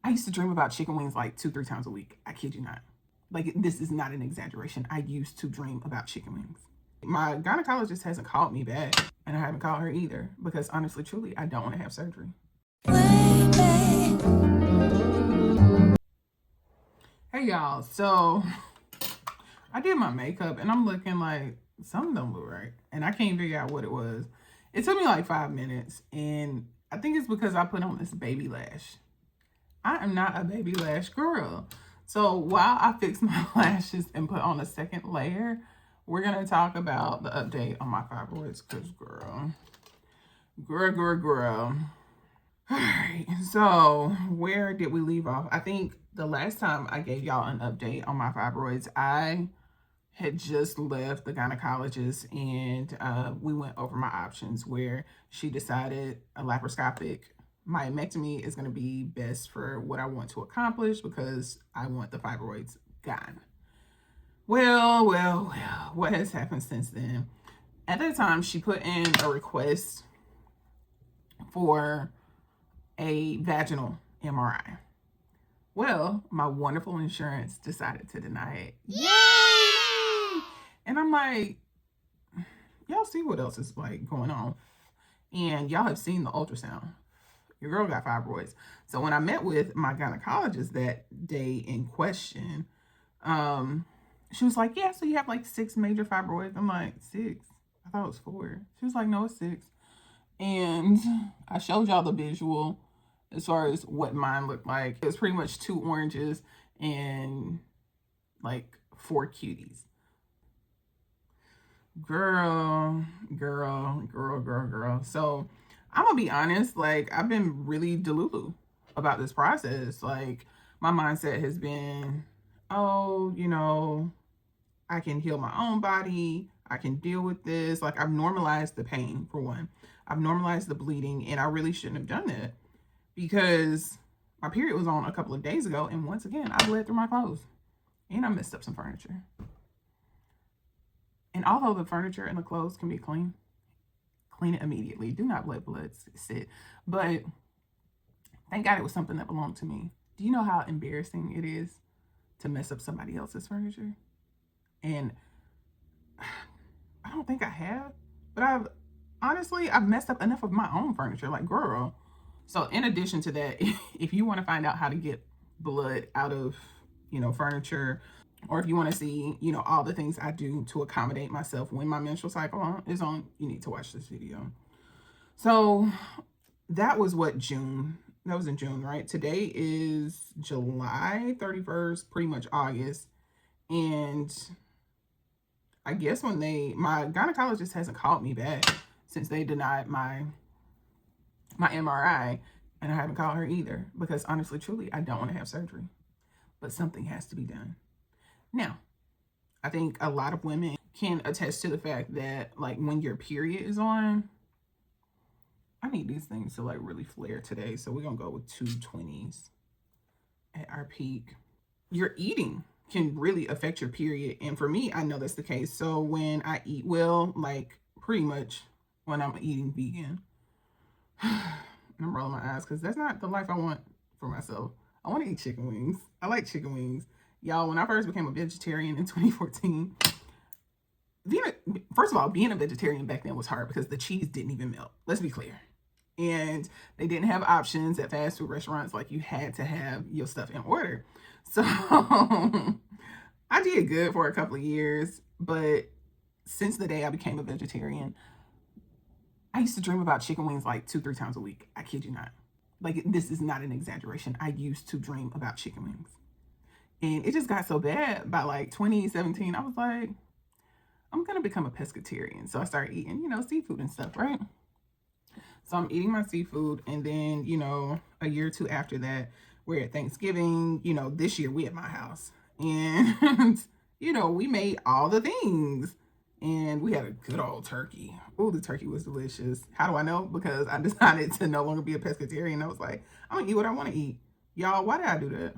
I used to dream about chicken wings like 2-3 times a week. I kid you not. Like, this is not an exaggeration. I used to dream about chicken wings. My gynecologist hasn't called me back, and I haven't called her either, because honestly, truly, I don't want to have surgery. Hey y'all, so I did my makeup and I'm looking like something don't look right, and I can't figure out what it was. It took me like 5 minutes, and I think it's because I put on this baby lash. I am not a baby lash girl. So while I fix my lashes and put on a second layer, we're gonna talk about the update on my fibroids, because girl. All right, so where did we leave off? I think the last time I gave y'all an update on my fibroids, I had just left the gynecologist, and we went over my options, where she decided a laparoscopic myomectomy is going to be best for what I want to accomplish, because I want the fibroids gone. Well, what has happened since then? At that time, she put in a request for a vaginal MRI. Well, my wonderful insurance decided to deny it. Yay! And I'm like, y'all see what else is like going on. And y'all have seen the ultrasound. Your girl got fibroids. So when I met with my gynecologist that day in question, she was like, yeah, so you have like 6 major fibroids. I'm like, 6? I thought it was 4. She was like, no, it's 6. And I showed y'all the visual as far as what mine looked like. It was pretty much 2 oranges and like 4 cuties. Girl. So I'm gonna be honest, like, I've been really delulu about this process. Like, my mindset has been, oh, you know, I can heal my own body. I can deal with this. Like, I've normalized the pain, for one. I've normalized the bleeding, and I really shouldn't have done that, because my period was on a couple of days ago, and once again, I bled through my clothes, and I messed up some furniture. And although the furniture and the clothes can be clean it immediately. Do not let blood sit. But thank God it was something that belonged to me. Do you know how embarrassing it is to mess up somebody else's furniture? And I don't think I have, but I've messed up enough of my own furniture, like, girl. So in addition to that, if you want to find out how to get blood out of, furniture, or if you want to see, all the things I do to accommodate myself when my menstrual cycle is on, you need to watch this video. So that was June. That was in June, right? Today is July 31st, pretty much August. And I guess my gynecologist hasn't called me back since they denied my MRI, and I haven't called her either, because honestly, truly, I don't want to have surgery, but something has to be done. Now, I think a lot of women can attest to the fact that, like, when your period is on, I need these things to like really flare today. So we're going to go with 220s at our peak. Your eating can really affect your period. And for me, I know that's the case. So when I eat well, like pretty much when I'm eating vegan, I'm rolling my eyes because that's not the life I want for myself. I want to eat chicken wings. I like chicken wings. Y'all, when I first became a vegetarian in 2014, first of all, being a vegetarian back then was hard because the cheese didn't even melt. Let's be clear. And they didn't have options at fast food restaurants. Like, you had to have your stuff in order. So I did good for a couple of years. But since the day I became a vegetarian, I used to dream about chicken wings like 2-3 times a week. I kid you not. Like, this is not an exaggeration. I used to dream about chicken wings. And it just got so bad by like 2017. I was like, I'm going to become a pescatarian. So I started eating, seafood and stuff, right? So I'm eating my seafood. And then, a year or 2 after that, we're at Thanksgiving. This year we at my house. And, we made all the things. And we had a good old turkey. Oh, the turkey was delicious. How do I know? Because I decided to no longer be a pescatarian. I was like, I'm going to eat what I want to eat. Y'all, why did I do that?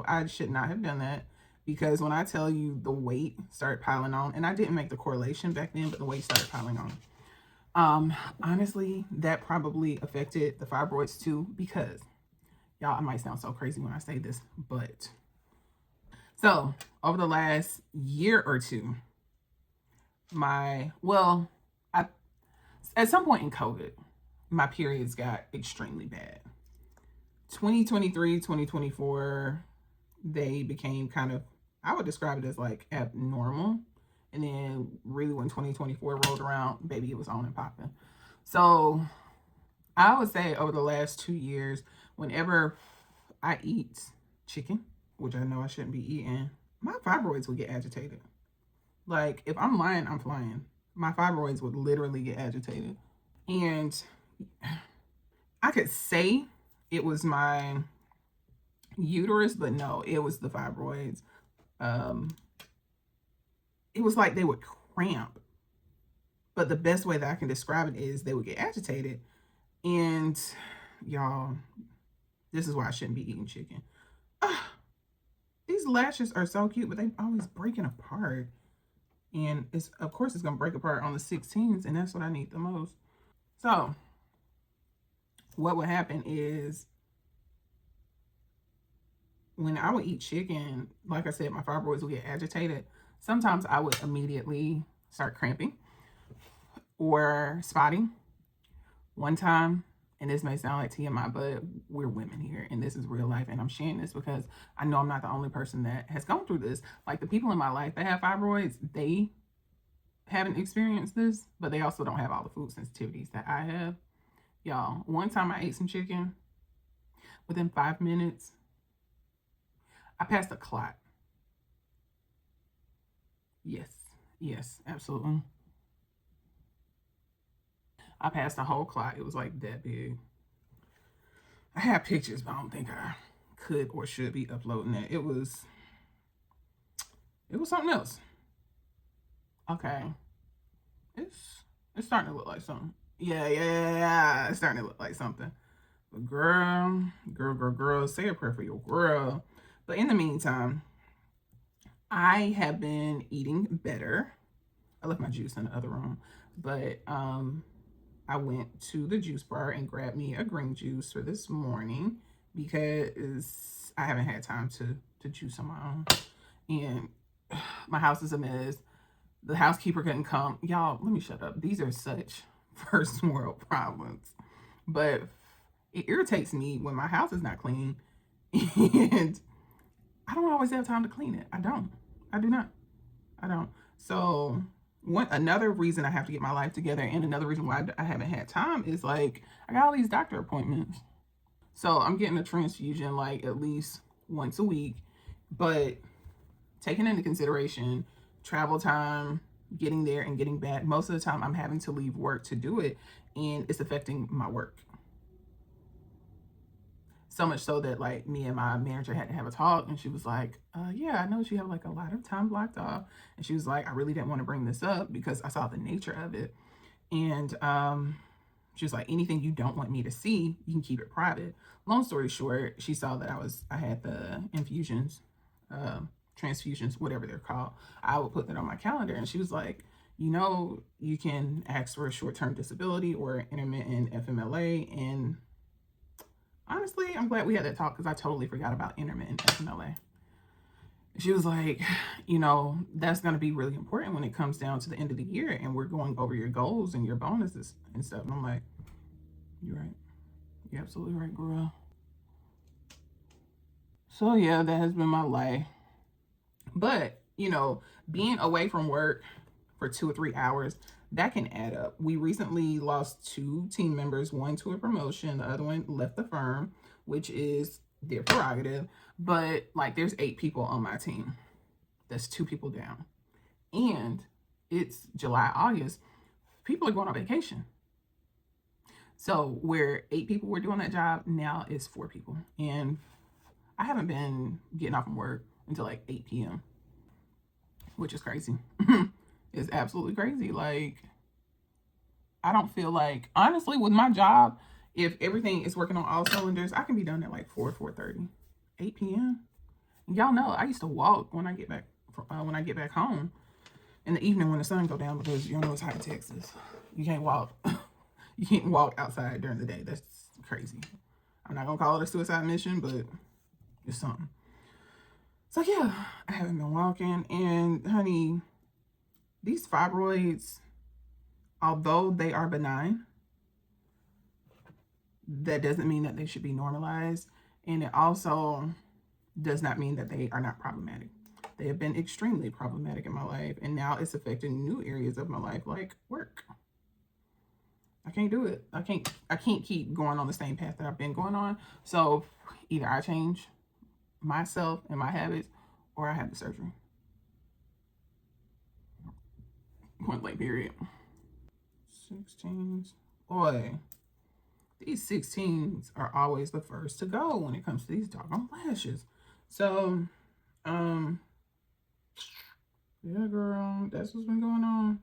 I should not have done that, because when I tell you the weight started piling on, and I didn't make the correlation back then, but the weight started piling on. Honestly, that probably affected the fibroids too, because Y'all, I might sound so crazy when I say this, but so over the last year or two, I at some point in COVID, my periods got extremely bad. 2023, 2024, they became kind of, I would describe it as like abnormal. And then really when 2024 rolled around, baby, it was on and popping. So I would say over the last 2 years, whenever I eat chicken, which I know I shouldn't be eating, my fibroids would get agitated. Like if I'm lying, I'm flying. My fibroids would literally get agitated. And I could say it was my uterus, but no, it was the fibroids. It was like they would cramp. But the best way that I can describe it is they would get agitated. And y'all, this is why I shouldn't be eating chicken. These lashes are so cute, but they always breaking apart. And it's, of course, it's going to break apart on the 16s, and that's what I need the most. So what would happen is when I would eat chicken, like I said, my fibroids would get agitated. Sometimes I would immediately start cramping or spotting. One time, and this may sound like TMI, but we're women here, and this is real life, and I'm sharing this because I know I'm not the only person that has gone through this. Like the people in my life that have fibroids, they haven't experienced this, but they also don't have all the food sensitivities that I have. Y'all, one time I ate some chicken. Within 5 minutes, I passed a clot. Yes, absolutely. I passed a whole clot. It was like that big. I have pictures, but I don't think I could or should be uploading that. It was something else. Okay. It's starting to look like something. Yeah. It's starting to look like something. But girl, say a prayer for your girl. But in the meantime, I have been eating better. I left my juice in the other room, but I went to the juice bar and grabbed me a green juice for this morning because I haven't had time to juice on my own. And my house is a mess. The housekeeper couldn't come. Y'all, let me shut up. These are such first world problems. But it irritates me when my house is not clean and I don't always have time to clean it. I do not. So another reason I have to get my life together, and another reason why I haven't had time is like I got all these doctor appointments. So I'm getting a transfusion like at least once a week, but taking into consideration travel time, getting there and getting back, most of the time I'm having to leave work to do it, and it's affecting my work. So much so that like me and my manager had to have a talk, and she was like, yeah, I know you have like a lot of time blocked off. And she was like, I really didn't want to bring this up because I saw the nature of it. And she was like, anything you don't want me to see, you can keep it private. Long story short, she saw that I had the infusions, transfusions, whatever they're called. I would put that on my calendar, and she was like, you can ask for a short-term disability or intermittent FMLA. And honestly, I'm glad we had that talk because I totally forgot about intermittent FMLA. She was like, that's going to be really important when it comes down to the end of the year and we're going over your goals and your bonuses and stuff. And I'm like, you're right. You're absolutely right, girl. So yeah, that has been my life. But, being away from work for 2 or 3 hours, that can add up. We recently lost 2 team members, one to a promotion, the other one left the firm, which is their prerogative. But like there's 8 people on my team. That's 2 people down. And it's July, August. People are going on vacation. So where 8 people were doing that job, now it's 4 people. And I haven't been getting off from work until like 8 p.m., which is crazy. It's absolutely crazy. Like, I don't feel like, honestly, with my job, if everything is working on all cylinders, I can be done at like 4:30, 8 p.m. Y'all know I used to walk when I get back home in the evening when the sun go down, because y'all know it's hot in Texas. You can't walk. You can't walk outside during the day. That's crazy. I'm not gonna call it a suicide mission, but it's something. So yeah, I haven't been walking, and honey, these fibroids, although they are benign, that doesn't mean that they should be normalized, and it also does not mean that they are not problematic. They have been extremely problematic in my life, and now it's affecting new areas of my life, like work. I can't do it. I can't keep going on the same path that I've been going on. So either I change myself and my habits, or I have the surgery. Point blank period. 16s. Boy, these 16s are always the first to go when it comes to these doggone lashes. So, yeah, girl, that's what's been going on.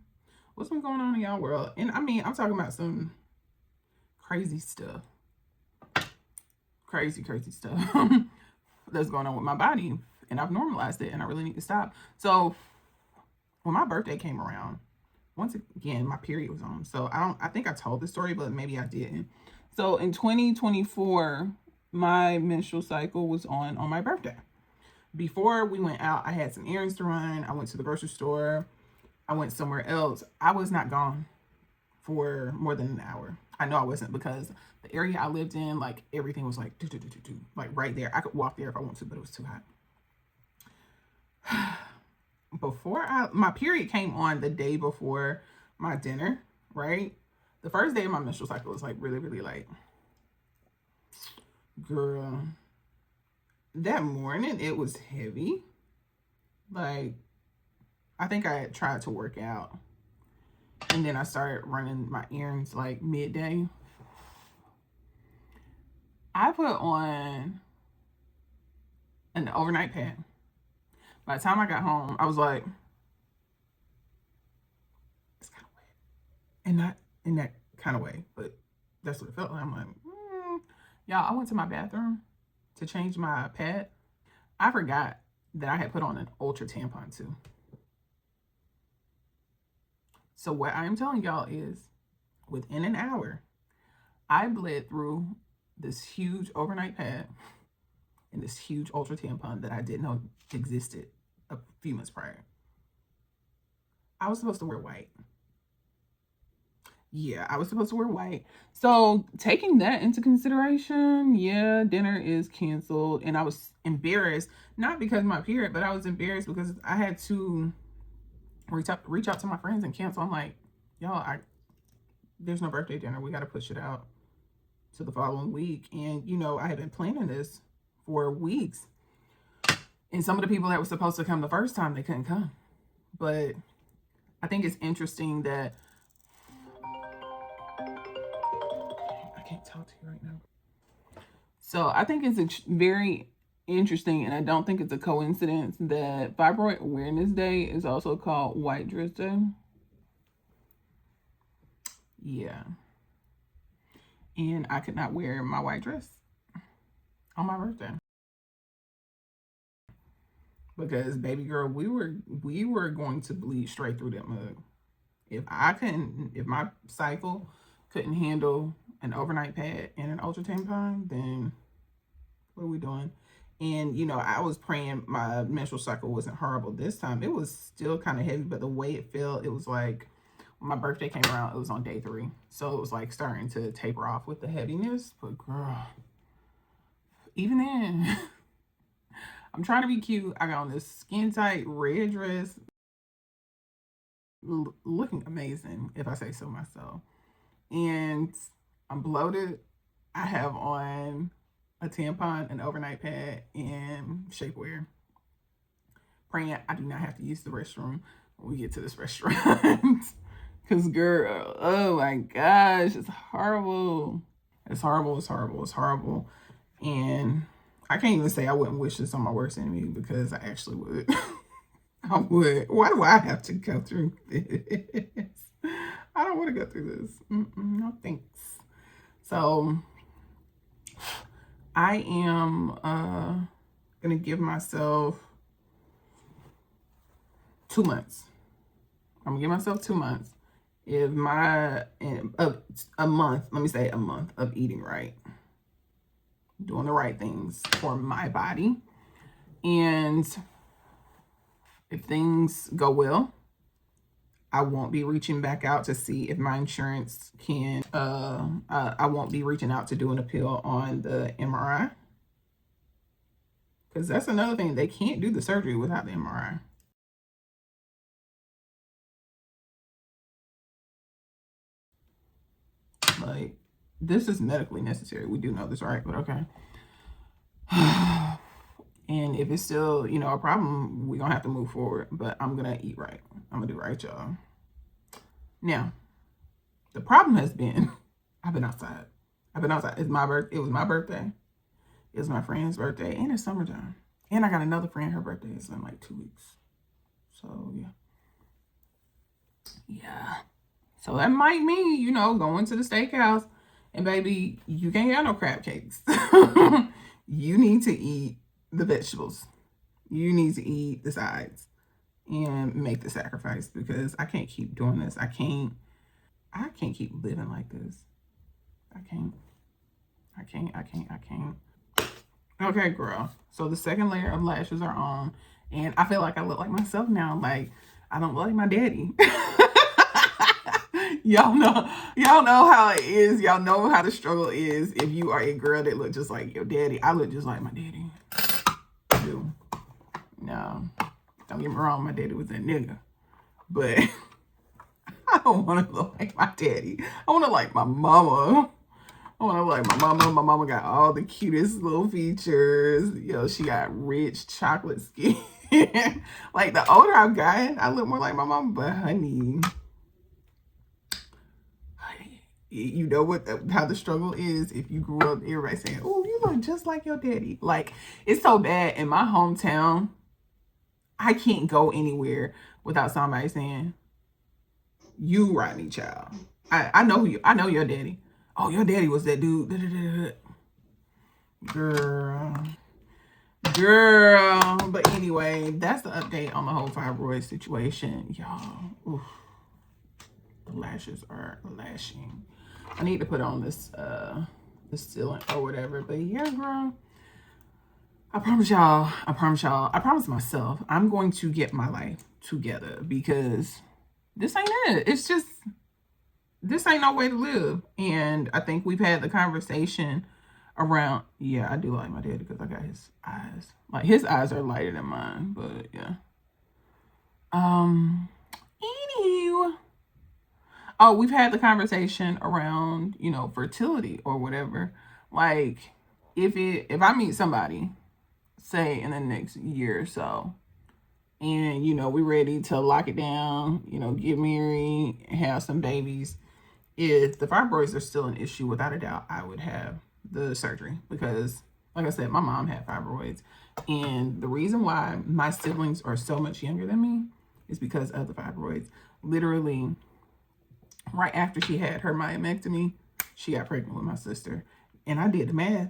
What's been going on in y'all world? And I mean, I'm talking about some crazy stuff. Crazy stuff that's going on with my body. And I've normalized it, and I really need to stop. So when my birthday came around, once again, my period was on. So I think I told the story, but maybe I didn't. So in 2024, my menstrual cycle was on my birthday. Before we went out, I had some errands to run. I went to the grocery store. I went somewhere else. I was not gone for more than an hour. I know I wasn't, because the area I lived in, like, everything was like, like right there. I could walk there if I want to, but it was too hot. Before my period came on the day before my dinner, right? The first day of my menstrual cycle was like really like, girl, that morning it was heavy. Like, I think I had tried to work out, and then I started running my errands like midday. I put on an overnight pad. By the time I got home, I was like, it's kind of wet. And not in that kind of way, but that's what it felt like. I'm like, y'all, I went to my bathroom to change my pad. I forgot that I had put on an ultra tampon too. So what I am telling y'all is, within an hour, I bled through this huge overnight pad and this huge ultra tampon that I didn't know existed a few months prior. I was supposed to wear white. Yeah, I was supposed to wear white. So taking that into consideration, yeah, dinner is canceled. And I was embarrassed, not because of my period, but I was embarrassed because I had to reach out to my friends and cancel. I'm like, y'all, there's no birthday dinner. We got to push it out to the following week. And, you know, I had been planning this for weeks. And some of the people that were supposed to come the first time, they couldn't come. But I think it's interesting that I can't talk to you right now. So I think it's very interesting, and I don't think it's a coincidence that Fibroid Awareness Day is also called White Dress Day. Yeah. And I could not wear my white dress on my birthday. Because, baby girl, we were going to bleed straight through that mug. If my cycle couldn't handle an overnight pad and an ultra tampon, then what are we doing? And, you know, I was praying my menstrual cycle wasn't horrible this time. It was still kind of heavy, but the way it felt, it was like, when my birthday came around, it was on day 3. So it was like starting to taper off with the heaviness. But girl, even then, I'm trying to be cute. I got on this skin tight red dress, looking amazing, if I say so myself. And I'm bloated. I have on a tampon, an overnight pad, and shapewear. Praying I do not have to use the restroom when we get to this restaurant. Because, girl, oh my gosh, it's horrible. It's horrible, it's horrible, it's horrible. And I can't even say I wouldn't wish this on my worst enemy, because I actually would. I would. Why do I have to go through this? I don't want to go through this. No thanks. So I am gonna give myself 2 months. I'm gonna give myself 2 months. If a month, let me say a month of eating right, doing the right things for my body. And if things go well, I won't be reaching back out to see if my insurance can, I won't be reaching out to do an appeal on the MRI. Because that's another thing. They can't do the surgery without the MRI. Like, this is medically necessary. We do know this, right? But okay. And if it's still, you know, a problem, we're going to have to move forward. But I'm going to eat right. I'm going to do right, y'all. Now, the problem has been, I've been outside. It was my birthday. It was my friend's birthday. And it's summertime. And I got another friend, her birthday is in like 2 weeks. So, yeah. Yeah. So that might mean, you know, going to the steakhouse. And baby, you can't have no crab cakes. You need to eat the vegetables. You need to eat the sides and make the sacrifice, because I can't keep doing this. I can't keep living like this. I can't. Okay, girl. So the second layer of lashes are on, and I feel like I look like myself now. Like, I don't look like my daddy. Y'all know how it is. Y'all know how the struggle is if you are a girl that look just like your daddy. I look just like my daddy. I do. No, don't get me wrong, my daddy was a nigga, but I don't want to look like my daddy. I want to like my mama. I want to like my mama. My mama got all the cutest little features. You know, she got rich chocolate skin. Like, the older I've gotten, I look more like my mama. But honey, you know what? How the struggle is if you grew up, everybody saying, "Oh, you look just like your daddy." Like, it's so bad in my hometown. I can't go anywhere without somebody saying, "You Rodney child. I know who you. I know your daddy. Oh, your daddy was that dude." Girl. But anyway, that's the update on the whole fibroid situation, y'all. Oof. The lashes are lashing. I need to put on this sealant or whatever. But yeah, girl. I promise myself, I'm going to get my life together, because this ain't it. It's just, this ain't no way to live. And I think we've had the conversation around, yeah, I do like my daddy because I got his eyes. Like, his eyes are lighter than mine, but yeah. Anywho. Oh, we've had the conversation around, you know, fertility or whatever. Like, if I meet somebody, say in the next year or so, and, you know, we're ready to lock it down, you know, get married, have some babies, if the fibroids are still an issue, without a doubt, I would have the surgery, because, like I said, my mom had fibroids. And the reason why my siblings are so much younger than me is because of the fibroids. Literally, right after she had her myomectomy, she got pregnant with my sister. And I did the math.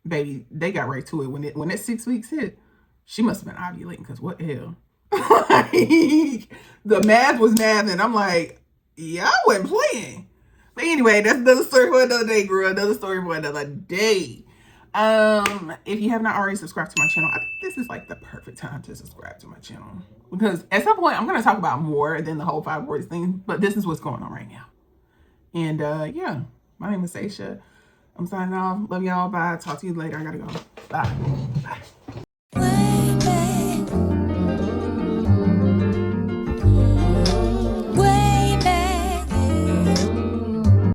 Baby, they got right to it. When that 6 weeks hit, she must have been ovulating, because what the hell? Like, the math was math, and I'm like, yeah, I wasn't playing. But anyway, that's another story for another day, girl. Another story for another day. If you have not already subscribed to my channel, I think this is like the perfect time to subscribe to my channel, because at some point I'm going to talk about more than the whole fibroids thing, but this is what's going on right now. And yeah, my name is Sasha. I'm signing off. Love y'all. Bye. Talk to you later. I gotta go. Bye. Bye.